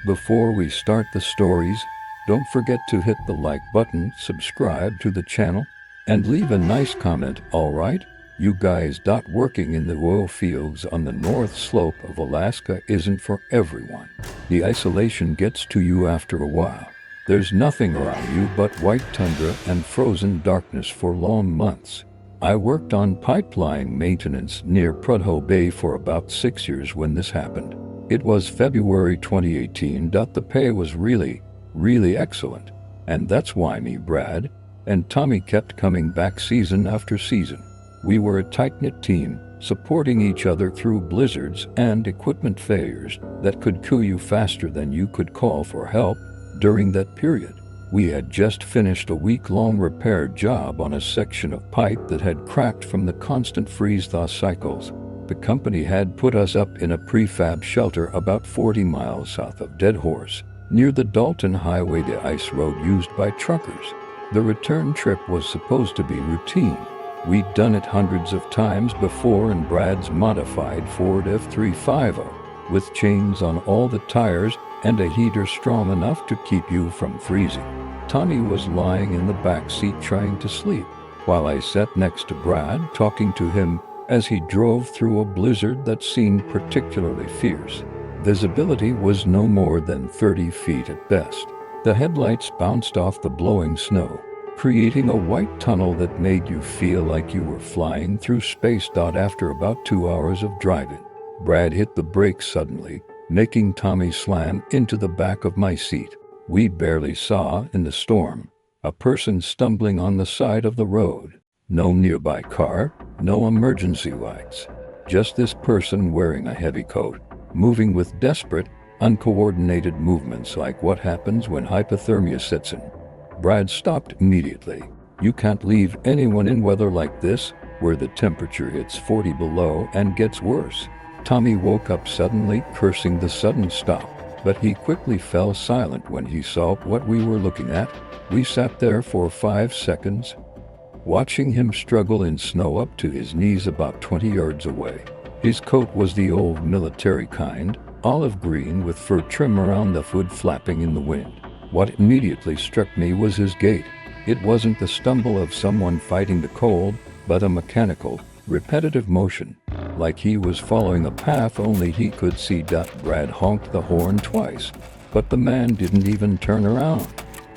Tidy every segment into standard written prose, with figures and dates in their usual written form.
Before we start the stories, don't forget to hit the like button, subscribe to the channel, and leave a nice comment, alright? You guys. Working in the oil fields on the north slope of Alaska isn't for everyone. The isolation gets to you after a while. There's nothing around you but white tundra and frozen darkness for long months. I worked on pipeline maintenance near Prudhoe Bay for about 6 years when this happened. It was February 2018. The pay was really excellent. And that's why me, Brad, and Tommy kept coming back season after season. We were a tight-knit team, supporting each other through blizzards and equipment failures that could kill you faster than you could call for help. During that period, we had just finished a week-long repair job on a section of pipe that had cracked from the constant freeze-thaw cycles. The company had put us up in a prefab shelter about 40 miles south of Dead Horse, near the Dalton Highway, the ice road used by truckers. The return trip was supposed to be routine. We'd done it hundreds of times before in Brad's modified Ford F350, with chains on all the tires and a heater strong enough to keep you from freezing. Tommy was lying in the back seat trying to sleep, while I sat next to Brad talking to him as he drove through a blizzard that seemed particularly fierce. Visibility was no more than 30 feet at best. The headlights bounced off the blowing snow, creating a white tunnel that made you feel like you were flying through space. After about 2 hours of driving, Brad hit the brakes suddenly, making Tommy slam into the back of my seat. We barely saw, in the storm, a person stumbling on the side of the road. No nearby car, no emergency lights. Just this person wearing a heavy coat, moving with desperate, uncoordinated movements like what happens when hypothermia sets in. Brad stopped immediately. You can't leave anyone in weather like this, where the temperature hits 40 below and gets worse. Tommy woke up suddenly, cursing the sudden stop, but he quickly fell silent when he saw what we were looking at. We sat there for 5 seconds, watching him struggle in snow up to his knees about 20 yards away. His coat was the old military kind, olive green with fur trim around the hood flapping in the wind. What immediately struck me was his gait. It wasn't the stumble of someone fighting the cold, but a mechanical, repetitive motion, like he was following a path only he could see. Brad honked the horn twice, but the man didn't even turn around.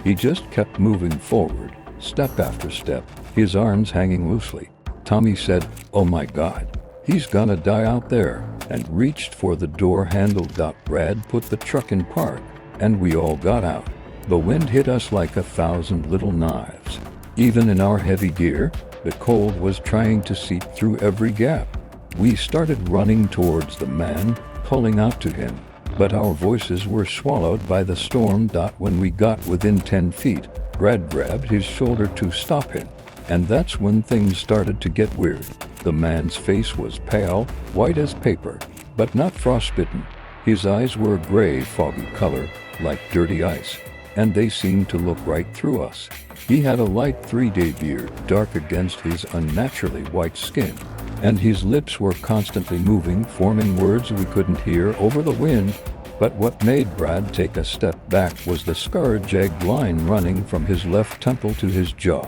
He just kept moving forward, step after step, his arms hanging loosely. Tommy said, "Oh my God, he's gonna die out there," and reached for the door handle. Brad put the truck in park, and we all got out. The wind hit us like 1,000 little knives. Even in our heavy gear, the cold was trying to seep through every gap. We started running towards the man, calling out to him, but our voices were swallowed by the storm. When we got within 10 feet, Brad grabbed his shoulder to stop him, and that's when things started to get weird. The man's face was pale, white as paper, but not frostbitten. His eyes were a gray, foggy color, like dirty ice, and they seemed to look right through us. He had a light 3-day beard, dark against his unnaturally white skin, and his lips were constantly moving, forming words we couldn't hear over the wind. But what made Brad take a step back was the scarred, jagged line running from his left temple to his jaw.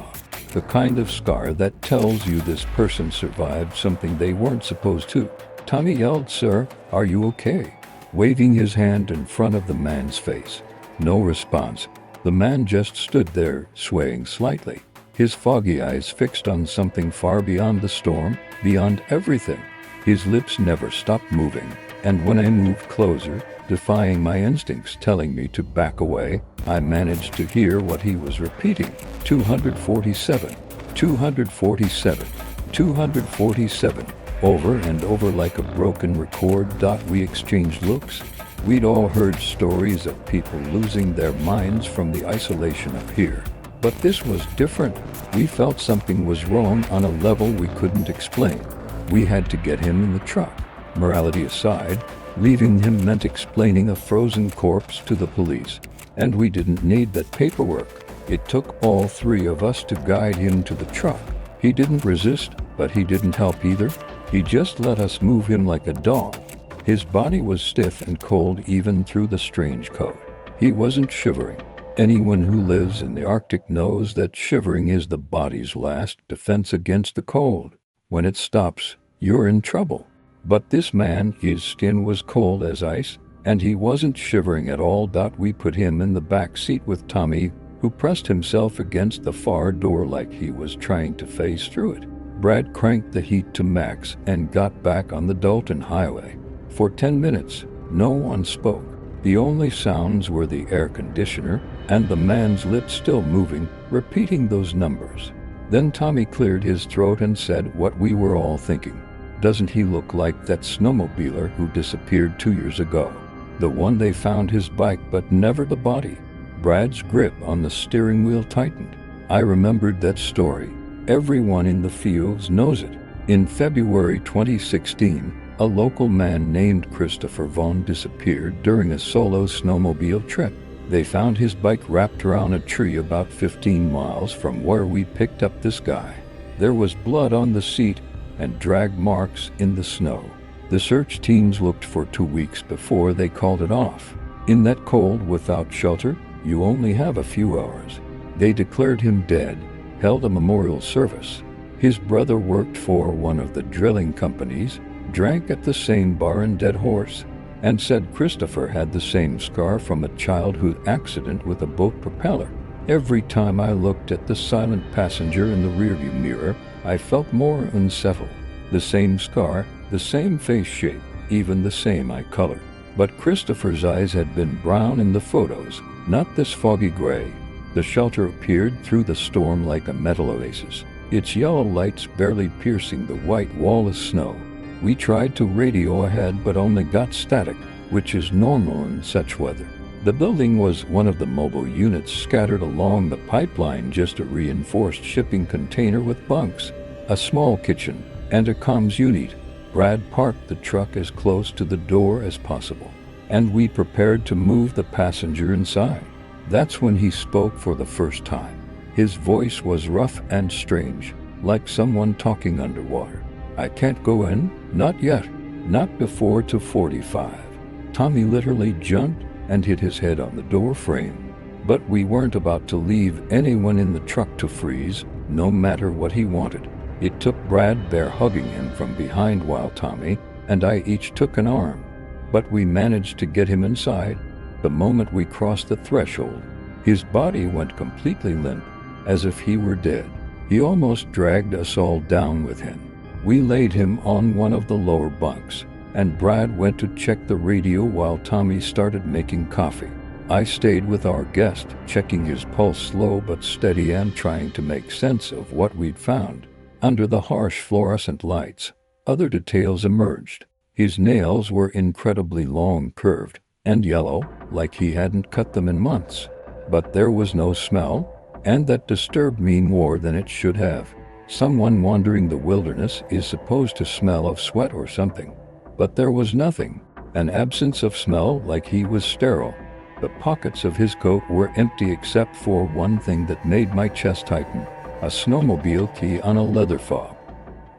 The kind of scar that tells you this person survived something they weren't supposed to. Tommy yelled, "Sir, are you okay?" waving his hand in front of the man's face. No response. The man just stood there, swaying slightly, his foggy eyes fixed on something far beyond the storm, beyond everything. His lips never stopped moving, and when I moved closer, defying my instincts telling me to back away, I managed to hear what he was repeating. 247, 247, 247, over and over like a broken record. We exchanged looks. We'd all heard stories of people losing their minds from the isolation up here, but this was different. We felt something was wrong on a level we couldn't explain. We had to get him in the truck. Morality aside, leaving him meant explaining a frozen corpse to the police, and we didn't need that paperwork. It took all 3 of us to guide him to the truck. He didn't resist, but he didn't help either. He just let us move him like a dog. His body was stiff and cold even through the strange coat. He wasn't shivering. Anyone who lives in the Arctic knows that shivering is the body's last defense against the cold. When it stops, you're in trouble. But this man, his skin was cold as ice, and he wasn't shivering at all. We put him in the back seat with Tommy, who pressed himself against the far door like he was trying to phase through it. Brad cranked the heat to max and got back on the Dalton Highway. For 10 minutes, no one spoke. The only sounds were the air conditioner and the man's lips still moving, repeating those numbers. Then Tommy cleared his throat and said what we were all thinking. Doesn't he look like that snowmobiler who disappeared 2 years ago? The one they found his bike but never the body. Brad's grip on the steering wheel tightened. I remembered that story. Everyone in the fields knows it. In February 2016, a local man named Christopher Vaughn disappeared during a solo snowmobile trip. They found his bike wrapped around a tree about 15 miles from where we picked up this guy. There was blood on the seat and drag marks in the snow. The search teams looked for 2 weeks before they called it off. In that cold without shelter, you only have a few hours. They declared him dead, held a memorial service. His brother worked for one of the drilling companies, drank at the same bar in Dead Horse, and said Christopher had the same scar from a childhood accident with a boat propeller. Every time I looked at the silent passenger in the rearview mirror, I felt more unsettled. The same scar, the same face shape, even the same eye color. But Christopher's eyes had been brown in the photos, not this foggy gray. The shelter appeared through the storm like a metal oasis, its yellow lights barely piercing the white wall of snow. We tried to radio ahead but only got static, which is normal in such weather. The building was one of the mobile units scattered along the pipeline, just a reinforced shipping container with bunks, a small kitchen, and a comms unit. Brad parked the truck as close to the door as possible, and we prepared to move the passenger inside. That's when he spoke for the first time. His voice was rough and strange, like someone talking underwater. I can't go in, not yet, not before 2:45. Tommy literally jumped and hit his head on the door frame. But we weren't about to leave anyone in the truck to freeze, no matter what he wanted. It took Brad bear hugging him from behind while Tommy and I each took an arm. But we managed to get him inside. The moment we crossed the threshold, his body went completely limp, as if he were dead. He almost dragged us all down with him. We laid him on one of the lower bunks, and Brad went to check the radio while Tommy started making coffee. I stayed with our guest, checking his pulse slow but steady and trying to make sense of what we'd found. Under the harsh fluorescent lights, other details emerged. His nails were incredibly long, curved, and yellow, like he hadn't cut them in months. But there was no smell, and that disturbed me more than it should have. Someone wandering the wilderness is supposed to smell of sweat or something. But there was nothing, an absence of smell, like he was sterile. The pockets of his coat were empty except for one thing that made my chest tighten, a snowmobile key on a leather fob.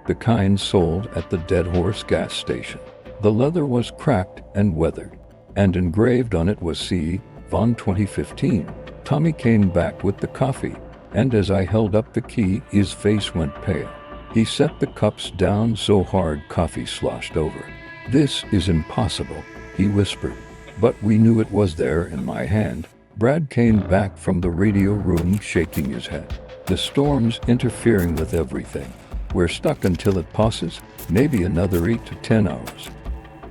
The kind sold at the Dead Horse gas station. The leather was cracked and weathered, and engraved on it was C. Vaughn 2015. Tommy came back with the coffee, and as I held up the key, his face went pale. He set the cups down so hard coffee sloshed over. "This is impossible," he whispered. But we knew it was there in my hand. Brad came back from the radio room shaking his head. "The storm's interfering with everything. We're stuck until it passes, maybe another 8 to 10 hours.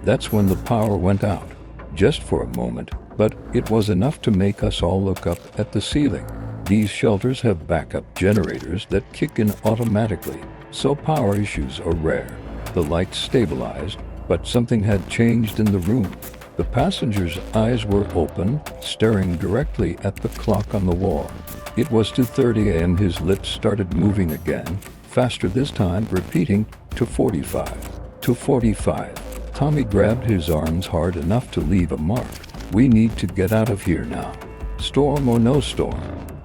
That's when the power went out. Just for a moment, but it was enough to make us all look up at the ceiling. These shelters have backup generators that kick in automatically, so power issues are rare. The lights stabilized, but something had changed in the room. The passenger's eyes were open, staring directly at the clock on the wall. It was 2:30 a.m. His lips started moving again, faster this time, repeating 2:45, 2:45. Tommy grabbed his arms hard enough to leave a mark. "We need to get out of here now, storm or no storm."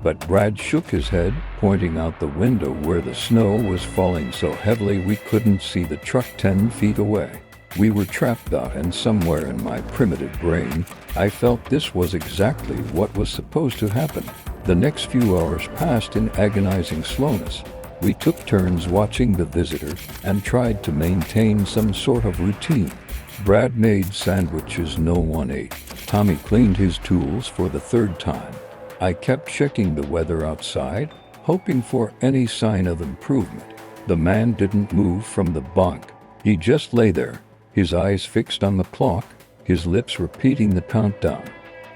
But Brad shook his head, pointing out the window where the snow was falling so heavily we couldn't see the truck 10 feet away. We were trapped out, and somewhere in my primitive brain, I felt this was exactly what was supposed to happen. The next few hours passed in agonizing slowness. We took turns watching the visitor and tried to maintain some sort of routine. Brad made sandwiches no one ate. Tommy cleaned his tools for the third time. I kept checking the weather outside, hoping for any sign of improvement. The man didn't move from the bunk. He just lay there, his eyes fixed on the clock, his lips repeating the countdown.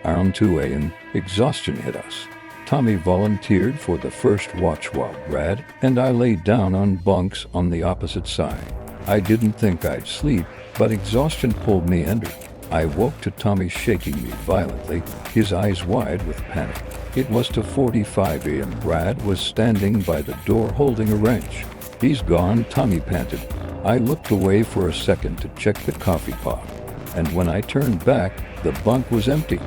Around 2 a.m., exhaustion hit us. Tommy volunteered for the first watch while Brad and I lay down on bunks on the opposite side. I didn't think I'd sleep, but exhaustion pulled me under. I woke to Tommy shaking me violently, his eyes wide with panic. It was 2:45 a.m. Brad was standing by the door holding a wrench. "He's gone," Tommy panted. I looked away for a second to check the coffee pot, and when I turned back, the bunk was empty.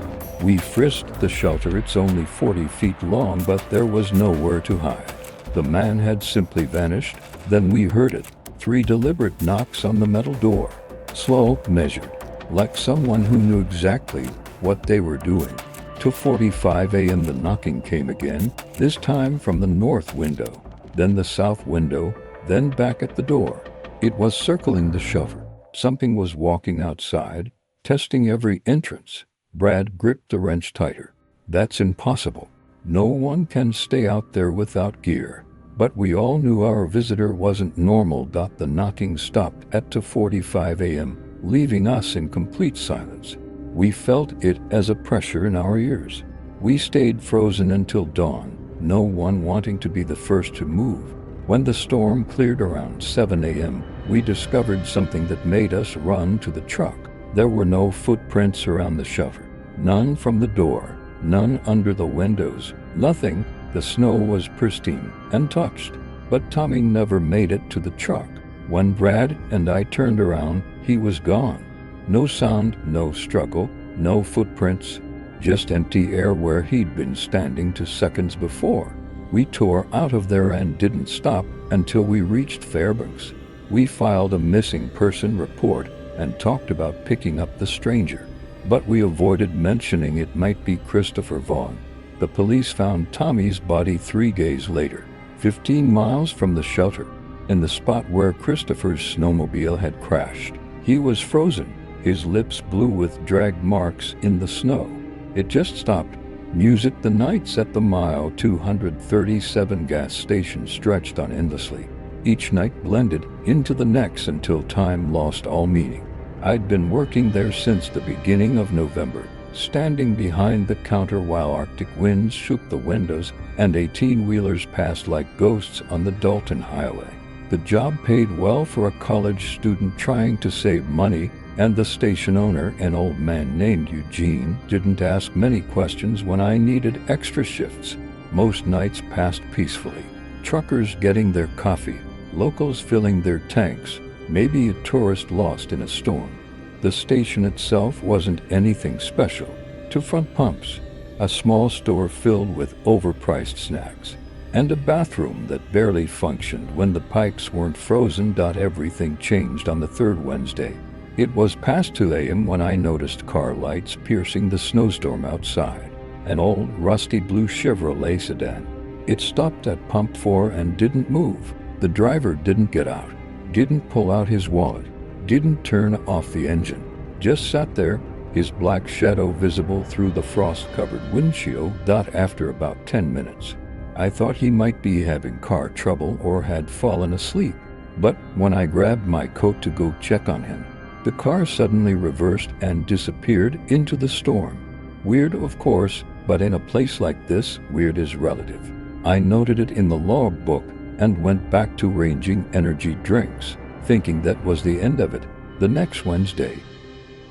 We frisked the shelter. It's only 40 feet long, but there was nowhere to hide. The man had simply vanished. Then we heard it. 3 deliberate knocks on the metal door. Slow, measured, like someone who knew exactly what they were doing. 2:45 a.m. the knocking came again, this time from the north window, then the south window, then back at the door. It was circling the shelter. Something was walking outside, testing every entrance. Brad gripped the wrench tighter. "That's impossible. No one can stay out there without gear." But we all knew our visitor wasn't normal. The knocking stopped at 2:45 a.m., leaving us in complete silence. We felt it as a pressure in our ears. We stayed frozen until dawn, no one wanting to be the first to move. When the storm cleared around 7 a.m., we discovered something that made us run to the truck. There were no footprints around the shelter, none from the door, none under the windows, nothing. The snow was pristine, untouched, but Tommy never made it to the truck. When Brad and I turned around, he was gone. No sound, no struggle, no footprints, just empty air where he'd been standing 2 seconds before. We tore out of there and didn't stop until we reached Fairbanks. We filed a missing person report and talked about picking up the stranger, but we avoided mentioning it might be Christopher Vaughn. The police found Tommy's body 3 days later, 15 miles from the shelter, in the spot where Christopher's snowmobile had crashed. He was frozen, his lips blue with drag marks in the snow. It just stopped. Music. The nights at the mile 237 gas station stretched on endlessly. Each night blended into the next until time lost all meaning. I'd been working there since the beginning of November, standing behind the counter while Arctic winds shook the windows and 18-wheelers passed like ghosts on the Dalton Highway. The job paid well for a college student trying to save money, and the station owner, an old man named Eugene, didn't ask many questions when I needed extra shifts. Most nights passed peacefully. Truckers getting their coffee, locals filling their tanks, maybe a tourist lost in a storm. The station itself wasn't anything special. 2 front pumps, a small store filled with overpriced snacks, and a bathroom that barely functioned when the pipes weren't frozen. Everything changed on the 3rd Wednesday. It was past 2 a.m. when I noticed car lights piercing the snowstorm outside. An old rusty blue Chevrolet sedan. It stopped at pump 4 and didn't move. The driver didn't get out, didn't pull out his wallet, didn't turn off the engine, just sat there, his black shadow visible through the frost-covered windshield. After about 10 minutes, I thought he might be having car trouble or had fallen asleep. But when I grabbed my coat to go check on him, the car suddenly reversed and disappeared into the storm. Weird, of course, but in a place like this, weird is relative. I noted it in the log book and went back to ranging energy drinks, thinking that was the end of it. The next Wednesday,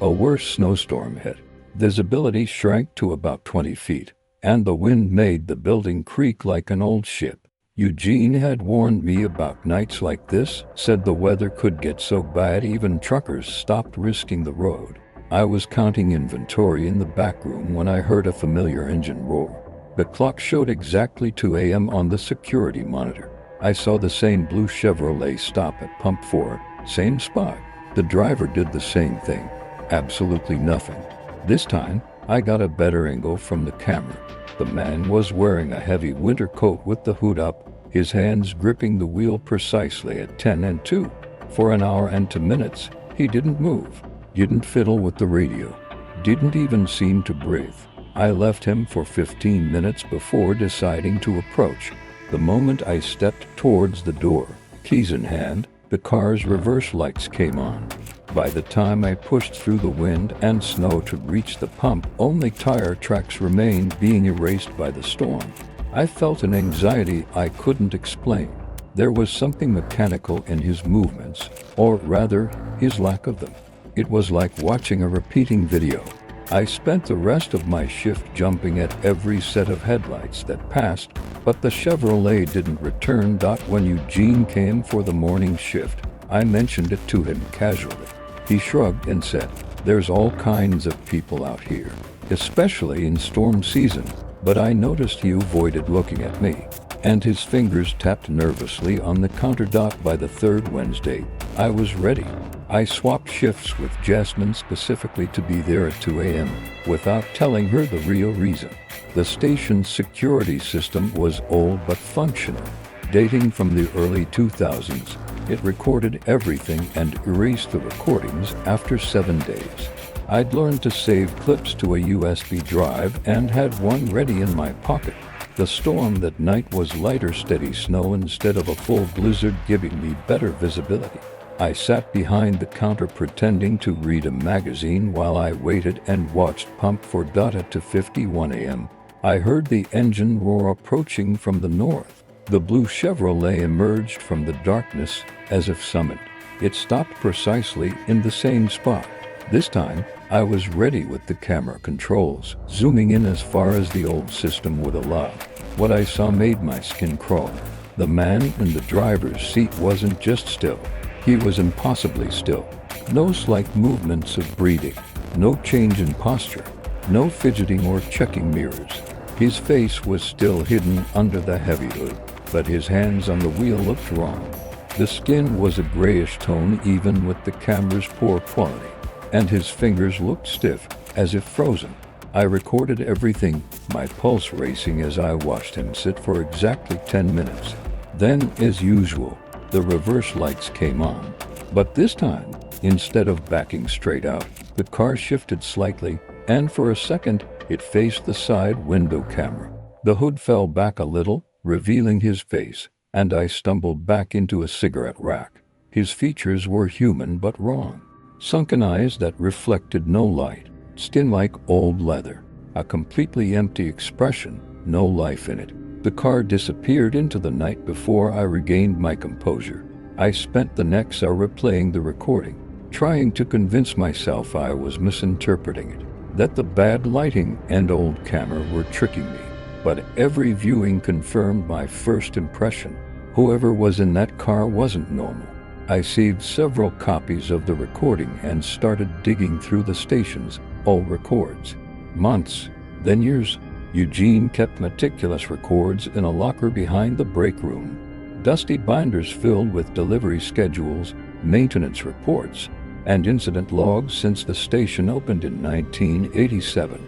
a worse snowstorm hit. Visibility shrank to about 20 feet, and the wind made the building creak like an old ship. Eugene had warned me about nights like this, said the weather could get so bad even truckers stopped risking the road. I was counting inventory in the back room when I heard a familiar engine roar. The clock showed exactly 2 a.m. on the security monitor. I saw the same blue Chevrolet stop at pump 4, same spot. The driver did the same thing. Absolutely nothing. This time, I got a better angle from the camera. The man was wearing a heavy winter coat with the hood up, his hands gripping the wheel precisely at 10 and 2. For an hour and 2 minutes, he didn't move, didn't fiddle with the radio, didn't even seem to breathe. I left him for 15 minutes before deciding to approach. The moment I stepped towards the door, keys in hand, the car's reverse lights came on. By the time I pushed through the wind and snow to reach the pump, only tire tracks remained, being erased by the storm. I felt an anxiety I couldn't explain. There was something mechanical in his movements, or rather, his lack of them. It was like watching a repeating video. I spent the rest of my shift jumping at every set of headlights that passed, but the Chevrolet didn't return. When Eugene came for the morning shift, I mentioned it to him casually. He shrugged and said, "There's all kinds of people out here, especially in storm season," but I noticed he avoided looking at me, and his fingers tapped nervously on the counter. By the third Wednesday, I was ready. I swapped shifts with Jasmine specifically to be there at 2 a.m. without telling her the real reason. The station's security system was old but functional. Dating from the early 2000s, it recorded everything and erased the recordings after 7 days. I'd learned to save clips to a USB drive and had one ready in my pocket. The storm that night was lighter, steady snow instead of a full blizzard, giving me better visibility. I sat behind the counter pretending to read a magazine while I waited and watched pump for data. To 51 a.m., I heard the engine roar approaching from the north. The blue Chevrolet emerged from the darkness as if summoned. It stopped precisely in the same spot. This time, I was ready with the camera controls, zooming in as far as the old system would allow. What I saw made my skin crawl. The man in the driver's seat wasn't just still. He was impossibly still. No slight movements of breathing, no change in posture, no fidgeting or checking mirrors. His face was still hidden under the heavy hood, but his hands on the wheel looked wrong. The skin was a grayish tone even with the camera's poor quality, and his fingers looked stiff, as if frozen. I recorded everything, my pulse racing as I watched him sit for exactly 10 minutes. Then, as usual, the reverse lights came on. But this time, instead of backing straight out, the car shifted slightly, and for a second, it faced the side window camera. The hood fell back a little, revealing his face, and I stumbled back into a cigarette rack. His features were human but wrong. Sunken eyes that reflected no light, skin like old leather, a completely empty expression, no life in it. The car disappeared into the night before I regained my composure. I spent the next hour replaying the recording, trying to convince myself I was misinterpreting it, that the bad lighting and old camera were tricking me. But every viewing confirmed my first impression. Whoever was in that car wasn't normal. I saved several copies of the recording and started digging through the station's old records. Months, then years. Eugene kept meticulous records in a locker behind the break room. Dusty binders filled with delivery schedules, maintenance reports, and incident logs since the station opened in 1987.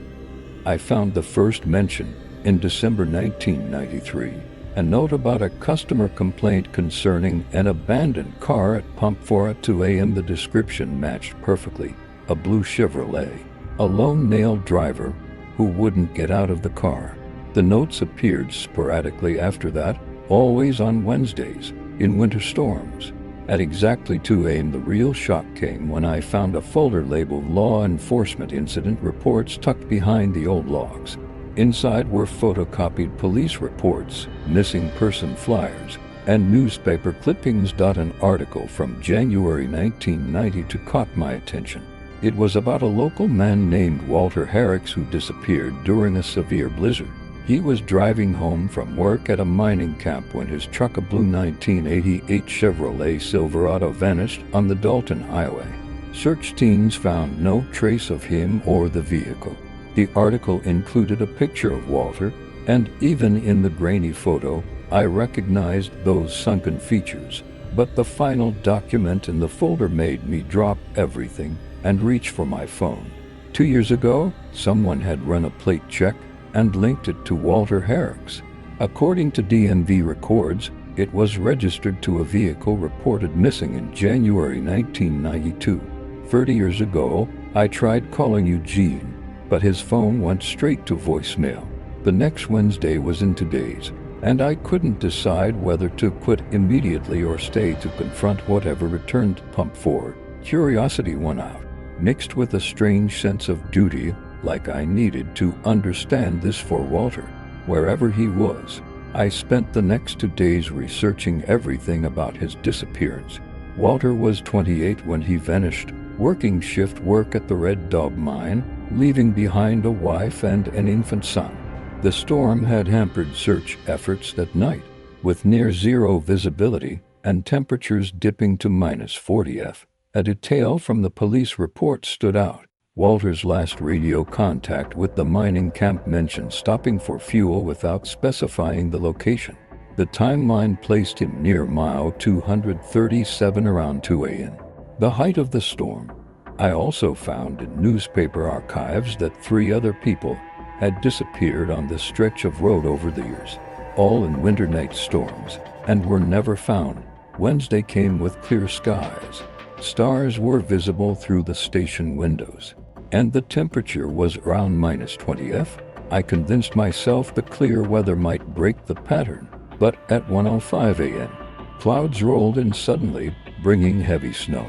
I found the first mention in December 1993. A note about a customer complaint concerning an abandoned car at pump 4 at 2 a.m. The description matched perfectly. A blue Chevrolet, a lone male driver who wouldn't get out of the car. The notes appeared sporadically after that, always on Wednesdays, in winter storms. At exactly 2 a.m. the real shock came when I found a folder labeled Law Enforcement Incident Reports tucked behind the old logs. Inside were photocopied police reports, missing person flyers, and newspaper clippings. An article from January 1992 caught my attention. It was about a local man named Walter Herricks who disappeared during a severe blizzard. He was driving home from work at a mining camp when his truck, a blue 1988 Chevrolet Silverado, vanished on the Dalton Highway. Search teams found no trace of him or the vehicle. The article included a picture of Walter, and even in the grainy photo, I recognized those sunken features. But the final document in the folder made me drop everything and reach for my phone. 2 years ago, someone had run a plate check and linked it to Walter Herrick's. According to DMV records, it was registered to a vehicle reported missing in January 1992. 30 years ago, I tried calling Eugene, but his phone went straight to voicemail. The next Wednesday was in today's, and I couldn't decide whether to quit immediately or stay to confront whatever returned to Pump 4. Curiosity won out, mixed with a strange sense of duty, like I needed to understand this for Walter, wherever he was. I spent the next 2 days researching everything about his disappearance. Walter was 28 when he vanished, working shift work at the Red Dog mine, leaving behind a wife and an infant son. The storm had hampered search efforts that night, with near-zero visibility and temperatures dipping to -40°F. A detail from the police report stood out. Walter's last radio contact with the mining camp mentioned stopping for fuel without specifying the location. The timeline placed him near mile 237 around 2 a.m., the height of the storm. I also found in newspaper archives that 3 other people had disappeared on this stretch of road over the years, all in winter night storms, and were never found. Wednesday came with clear skies. Stars were visible through the station windows, and the temperature was around -20°F. I convinced myself the clear weather might break the pattern, but at 1:05 a.m., clouds rolled in suddenly, bringing heavy snow.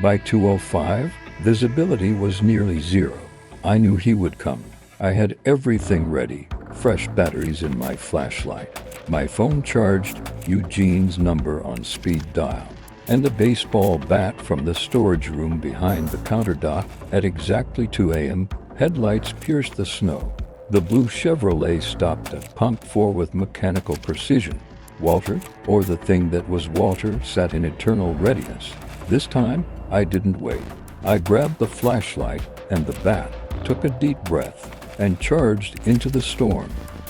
By 2:05, visibility was nearly zero. I knew he would come. I had everything ready, fresh batteries in my flashlight, my phone charged, Eugene's number on speed dial, and a baseball bat from the storage room behind the counter dock. At exactly 2 a.m., headlights pierced the snow. The blue Chevrolet stopped at Pump 4 with mechanical precision. Walter, or the thing that was Walter, sat in eternal readiness. This time, I didn't wait. I grabbed the flashlight and the bat, took a deep breath, and charged into the storm.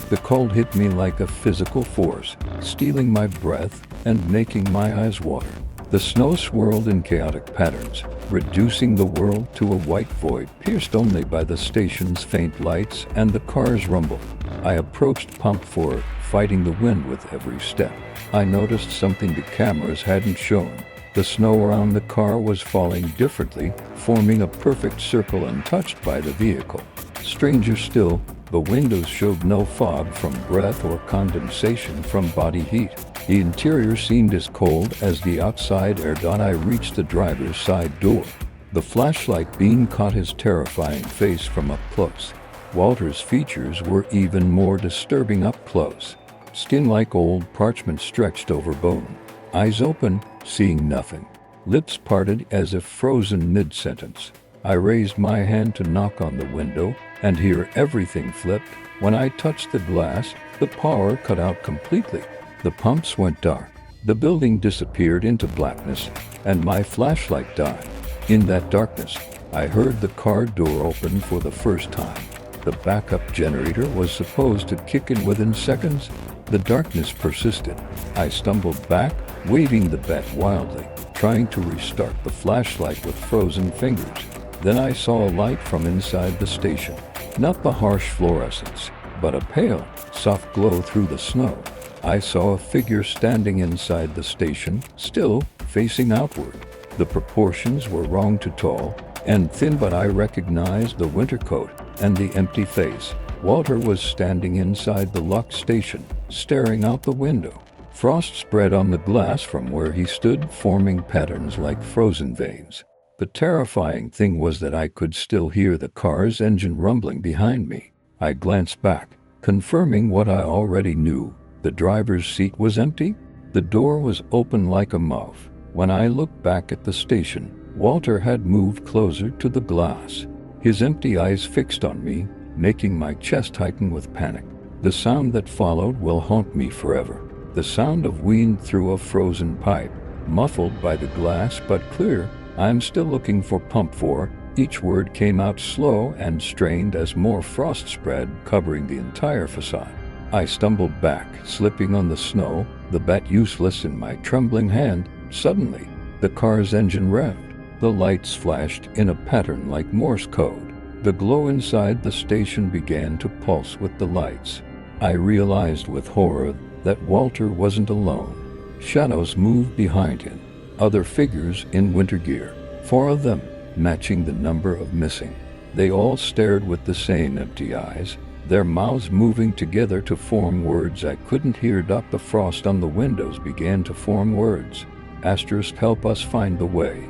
The cold hit me like a physical force, stealing my breath and making my eyes water. The snow swirled in chaotic patterns, reducing the world to a white void pierced only by the station's faint lights and the car's rumble. I approached Pump 4, fighting the wind with every step. I noticed something the cameras hadn't shown. The snow around the car was falling differently, forming a perfect circle untouched by the vehicle. Stranger still, the windows showed no fog from breath or condensation from body heat. The interior seemed as cold as the outside air. I reached the driver's side door. The flashlight beam caught his terrifying face from up close. Walter's features were even more disturbing up close. Skin like old parchment stretched over bone. Eyes open, seeing nothing. Lips parted as if frozen mid-sentence. I raised my hand to knock on the window, and here everything flipped. When I touched the glass, the power cut out completely. The pumps went dark. The building disappeared into blackness, and my flashlight died. In that darkness, I heard the car door open for the first time. The backup generator was supposed to kick in within seconds. The darkness persisted. I stumbled back, waving the bat wildly, trying to restart the flashlight with frozen fingers. Then I saw a light from inside the station. Not the harsh fluorescence, but a pale, soft glow through the snow. I saw a figure standing inside the station, still facing outward. The proportions were wrong, too tall and thin, but I recognized the winter coat and the empty face. Walter was standing inside the locked station, staring out the window. Frost spread on the glass from where he stood, forming patterns like frozen veins. The terrifying thing was that I could still hear the car's engine rumbling behind me. I glanced back, confirming what I already knew. The driver's seat was empty. The door was open like a mouth. When I looked back at the station, Walter had moved closer to the glass, his empty eyes fixed on me, making my chest tighten with panic. The sound that followed will haunt me forever. The sound of wind through a frozen pipe, muffled by the glass but clear. I'm still looking for Pump 4. Each word came out slow and strained as more frost spread, covering the entire facade. I stumbled back, slipping on the snow, the bat useless in my trembling hand. Suddenly, the car's engine revved. The lights flashed in a pattern like Morse code. The glow inside the station began to pulse with the lights. I realized with horror that Walter wasn't alone. Shadows moved behind him, other figures in winter gear, 4 of them, matching the number of missing. They all stared with the same empty eyes, their mouths moving together to form words I couldn't hear. The frost on the windows began to form words. Asterisk, help us find the way.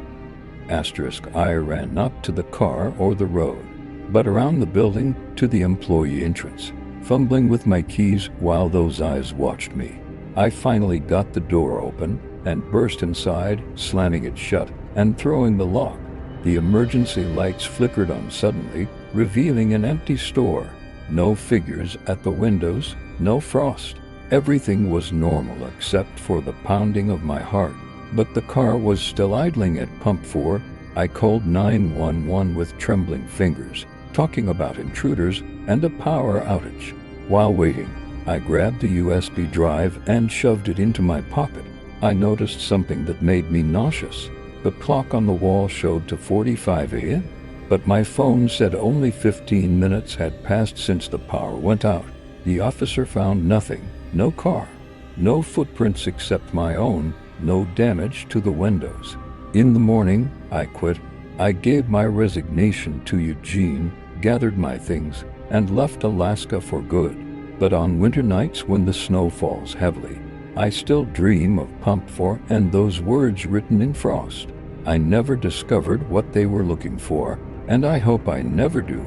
Asterisk, I ran not to the car or the road, but around the building to the employee entrance, fumbling with my keys while those eyes watched me. I finally got the door open and burst inside, slamming it shut and throwing the lock. The emergency lights flickered on suddenly, revealing an empty store. No figures at the windows, no frost. Everything was normal except for the pounding of my heart. But the car was still idling at pump 4. I called 911 with trembling fingers, talking about intruders and a power outage. While waiting, I grabbed a USB drive and shoved it into my pocket. I noticed something that made me nauseous. The clock on the wall showed to 45 a.m., but my phone said only 15 minutes had passed since the power went out. The officer found nothing, no car, no footprints except my own, no damage to the windows. In the morning, I quit. I gave my resignation to Eugene, gathered my things, and left Alaska for good. But on winter nights when the snow falls heavily, I still dream of Pump 4 and those words written in frost. I never discovered what they were looking for, and I hope I never do.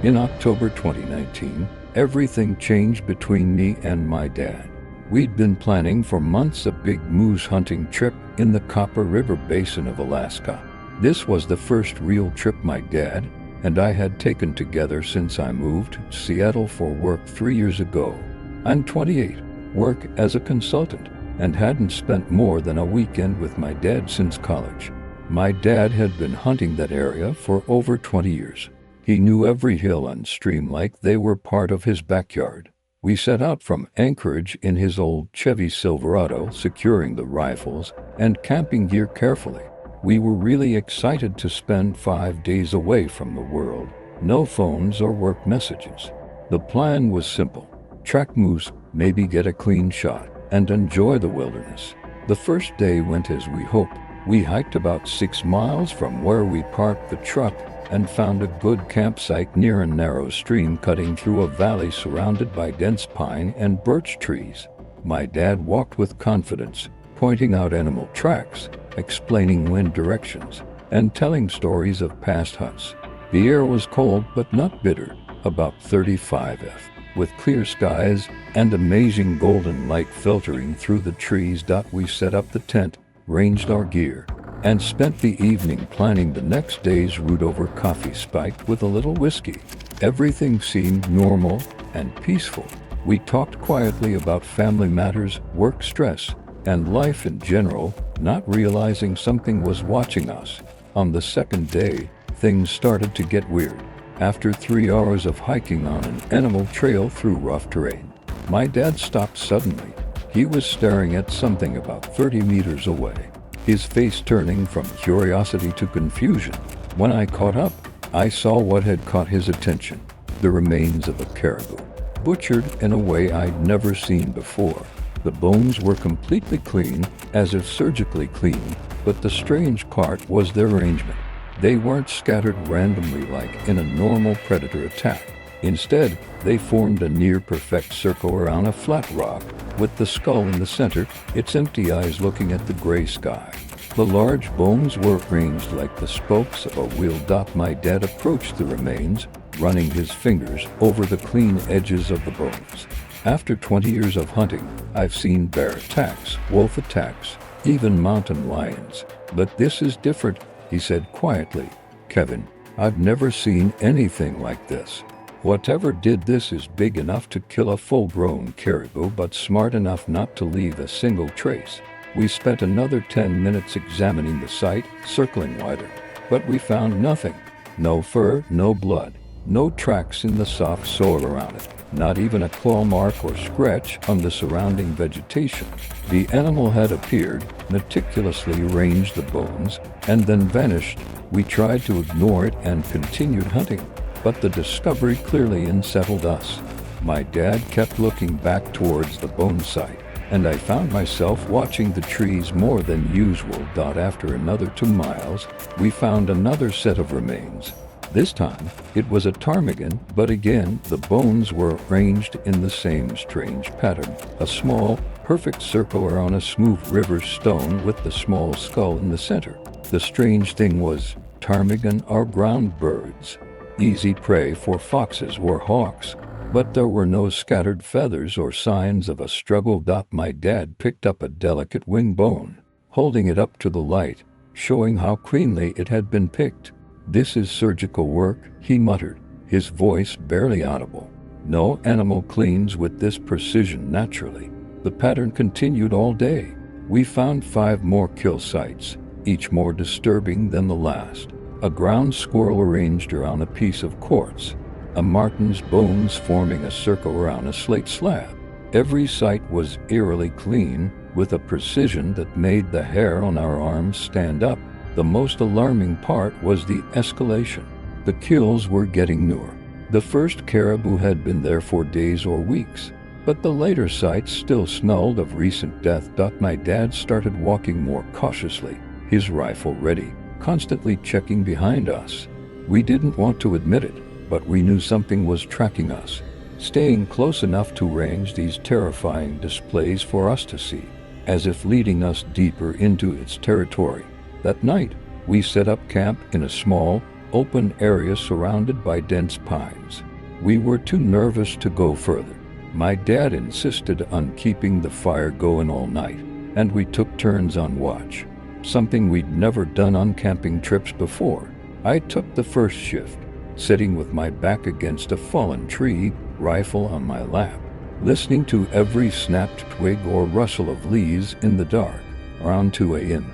In October 2019, everything changed between me and my dad. We'd been planning for months a big moose hunting trip in the Copper River Basin of Alaska. This was the first real trip my dad and I had taken together since I moved to Seattle for work 3 years ago. I'm 28, work as a consultant, and hadn't spent more than a weekend with my dad since college. My dad had been hunting that area for over 20 years. He knew every hill and stream like they were part of his backyard. We set out from Anchorage in his old Chevy Silverado, securing the rifles and camping gear carefully. We were really excited to spend 5 days away from the world. No phones or work messages. The plan was simple. Track moose, maybe get a clean shot, and enjoy the wilderness. The first day went as we hoped. We hiked about 6 miles from where we parked the truck and found a good campsite near a narrow stream cutting through a valley surrounded by dense pine and birch trees. My dad walked with confidence, pointing out animal tracks, explaining wind directions, and telling stories of past hunts. The air was cold but not bitter, about 35°F, with clear skies and amazing golden light filtering through the trees. We set up the tent, ranged our gear, and spent the evening planning the next day's route over coffee spiked with a little whiskey. Everything seemed normal and peaceful. We talked quietly about family matters, work stress, and life in general, not realizing something was watching us. On the second day, things started to get weird. After 3 hours of hiking on an animal trail through rough terrain, my dad stopped suddenly. He was staring at something about 30 meters away, his face turning from curiosity to confusion. When I caught up, I saw what had caught his attention: the remains of a caribou, butchered in a way I'd never seen before. The bones were completely clean, as if surgically clean, but the strange part was their arrangement. They weren't scattered randomly like in a normal predator attack. Instead, they formed a near-perfect circle around a flat rock, with the skull in the center, its empty eyes looking at the gray sky. The large bones were arranged like the spokes of a wheel. My dad approached the remains, running his fingers over the clean edges of the bones. After 20 years of hunting, I've seen bear attacks, wolf attacks, even mountain lions. But this is different, he said quietly. Kevin, I've never seen anything like this. Whatever did this is big enough to kill a full-grown caribou, but smart enough not to leave a single trace. We spent another 10 minutes examining the site, circling wider, but we found nothing. No fur, no blood, No tracks in the soft soil around it, not even a claw mark or scratch on the surrounding vegetation. The animal had appeared, meticulously arranged the bones, and then vanished. We tried to ignore it and continued hunting, but the discovery clearly unsettled us. My dad kept looking back towards the bone site, and I found myself watching the trees more than usual. After another 2 miles, we found another set of remains. This time, it was a ptarmigan, but again, the bones were arranged in the same strange pattern. A small, perfect circle around a smooth river stone with the small skull in the center. The strange thing was, ptarmigan are ground birds, easy prey for foxes or hawks, but there were no scattered feathers or signs of a struggle. My dad picked up a delicate wing bone, holding it up to the light, showing how cleanly it had been picked. "This is surgical work," he muttered, his voice barely audible. "No animal cleans with this precision naturally." The pattern continued all day. We found 5 more kill sites, each more disturbing than the last. A ground squirrel arranged around a piece of quartz, a marten's bones forming a circle around a slate slab. Every site was eerily clean, with a precision that made the hair on our arms stand up. The most alarming part was the escalation. The kills were getting newer. The first caribou had been there for days or weeks, but the later sites still smelled of recent death. My dad started walking more cautiously, his rifle ready, constantly checking behind us. We didn't want to admit it, but we knew something was tracking us, staying close enough to range these terrifying displays for us to see, as if leading us deeper into its territory. That night, we set up camp in a small, open area surrounded by dense pines. We were too nervous to go further. My dad insisted on keeping the fire going all night, and we took turns on watch, something we'd never done on camping trips before. I took the first shift, sitting with my back against a fallen tree, rifle on my lap, listening to every snapped twig or rustle of leaves in the dark. Around 2 a.m.,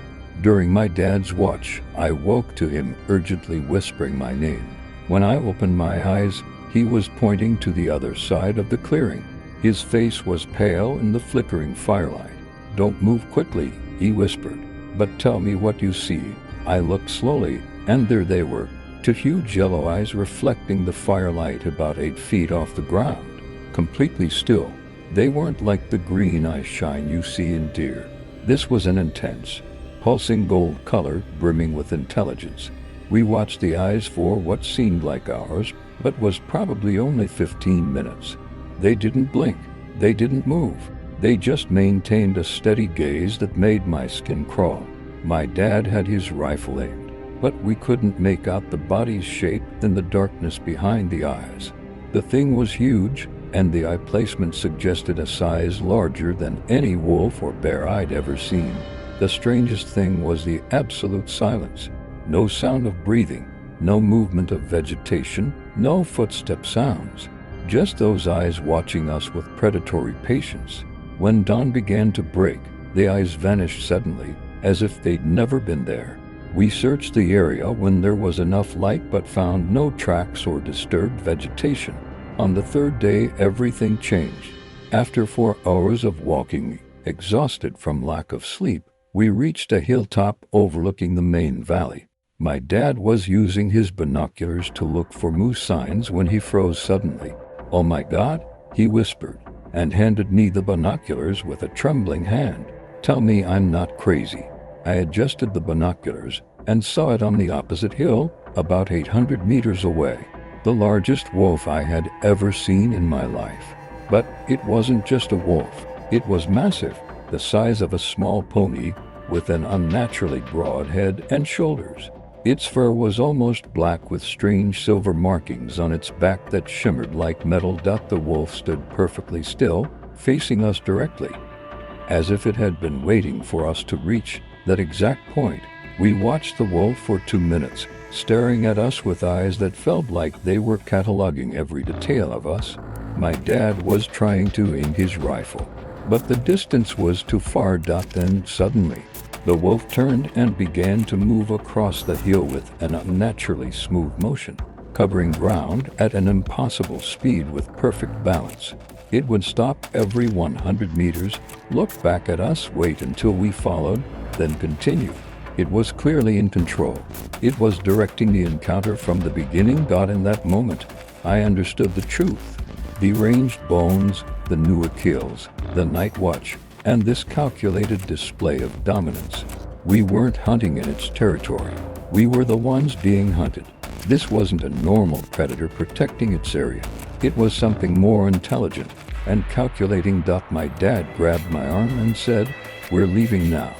during my dad's watch, I woke to him urgently whispering my name. When I opened my eyes, he was pointing to the other side of the clearing. His face was pale in the flickering firelight. "Don't move quickly," he whispered, "but tell me what you see." I looked slowly, and there they were, 2 huge yellow eyes reflecting the firelight about 8 feet off the ground, completely still. They weren't like the green eye shine you see in deer. This was an intense, pulsing gold color brimming with intelligence. We watched the eyes for what seemed like hours, but was probably only 15 minutes. They didn't blink. They didn't move. They just maintained a steady gaze that made my skin crawl. My dad had his rifle aimed, but we couldn't make out the body's shape in the darkness behind the eyes. The thing was huge, and the eye placement suggested a size larger than any wolf or bear I'd ever seen. The strangest thing was the absolute silence. No sound of breathing, no movement of vegetation, no footstep sounds. Just those eyes watching us with predatory patience. When dawn began to break, the eyes vanished suddenly, as if they'd never been there. We searched the area when there was enough light but found no tracks or disturbed vegetation. On the 3rd day, everything changed. After 4 hours of walking, exhausted from lack of sleep, we reached a hilltop overlooking the main valley. My dad was using his binoculars to look for moose signs when he froze suddenly. "Oh my God," he whispered, and handed me the binoculars with a trembling hand. "Tell me I'm not crazy." I adjusted the binoculars and saw it on the opposite hill, about 800 meters away. The largest wolf I had ever seen in my life. But it wasn't just a wolf. It was massive, the size of a small pony, with an unnaturally broad head and shoulders. Its fur was almost black with strange silver markings on its back that shimmered like metal. The wolf stood perfectly still, facing us directly, as if it had been waiting for us to reach that exact point. We watched the wolf for 2 minutes, staring at us with eyes that felt like they were cataloging every detail of us. My dad was trying to aim his rifle, but the distance was too far. Then suddenly, the wolf turned and began to move across the hill with an unnaturally smooth motion. covering ground at an impossible speed with perfect balance. It would stop every 100 meters, look back at us, wait until we followed, then continue. It was clearly in control. It was directing the encounter from the beginning. In that moment, I understood the truth. The ranged bones, the new kills, the night watch, and this calculated display of dominance. We weren't hunting in its territory. We were the ones being hunted. This wasn't a normal predator protecting its area. It was something more intelligent and calculating. My dad grabbed my arm and said, "We're leaving now.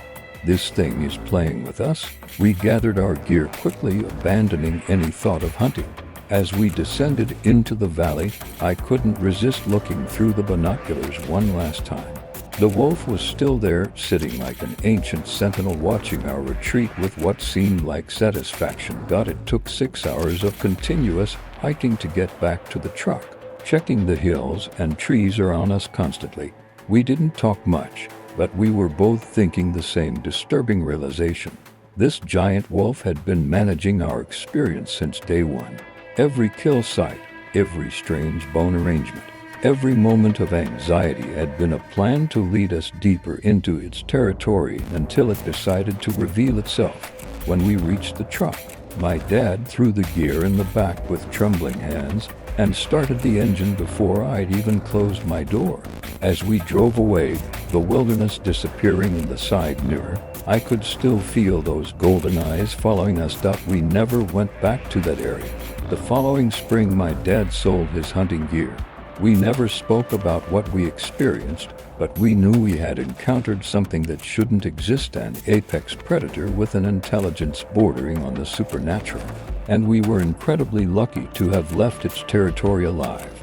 This thing is playing with us." We gathered our gear quickly, abandoning any thought of hunting. As we descended into the valley, I couldn't resist looking through the binoculars one last time. The wolf was still there, sitting like an ancient sentinel, watching our retreat with what seemed like satisfaction. It took 6 hours of continuous hiking to get back to the truck, checking the hills and trees around us constantly. We didn't talk much, but we were both thinking the same disturbing realization. This giant wolf had been managing our experience since day one. Every kill site, every strange bone arrangement, every moment of anxiety had been a plan to lead us deeper into its territory until it decided to reveal itself. When we reached the truck, my dad threw the gear in the back with trembling hands and started the engine before I'd even closed my door. As we drove away, the wilderness disappearing in the side mirror, I could still feel those golden eyes following us. We never went back to that area. The following spring, my dad sold his hunting gear. We never spoke about what we experienced, but we knew we had encountered something that shouldn't exist, an apex predator with an intelligence bordering on the supernatural. And we were incredibly lucky to have left its territory alive.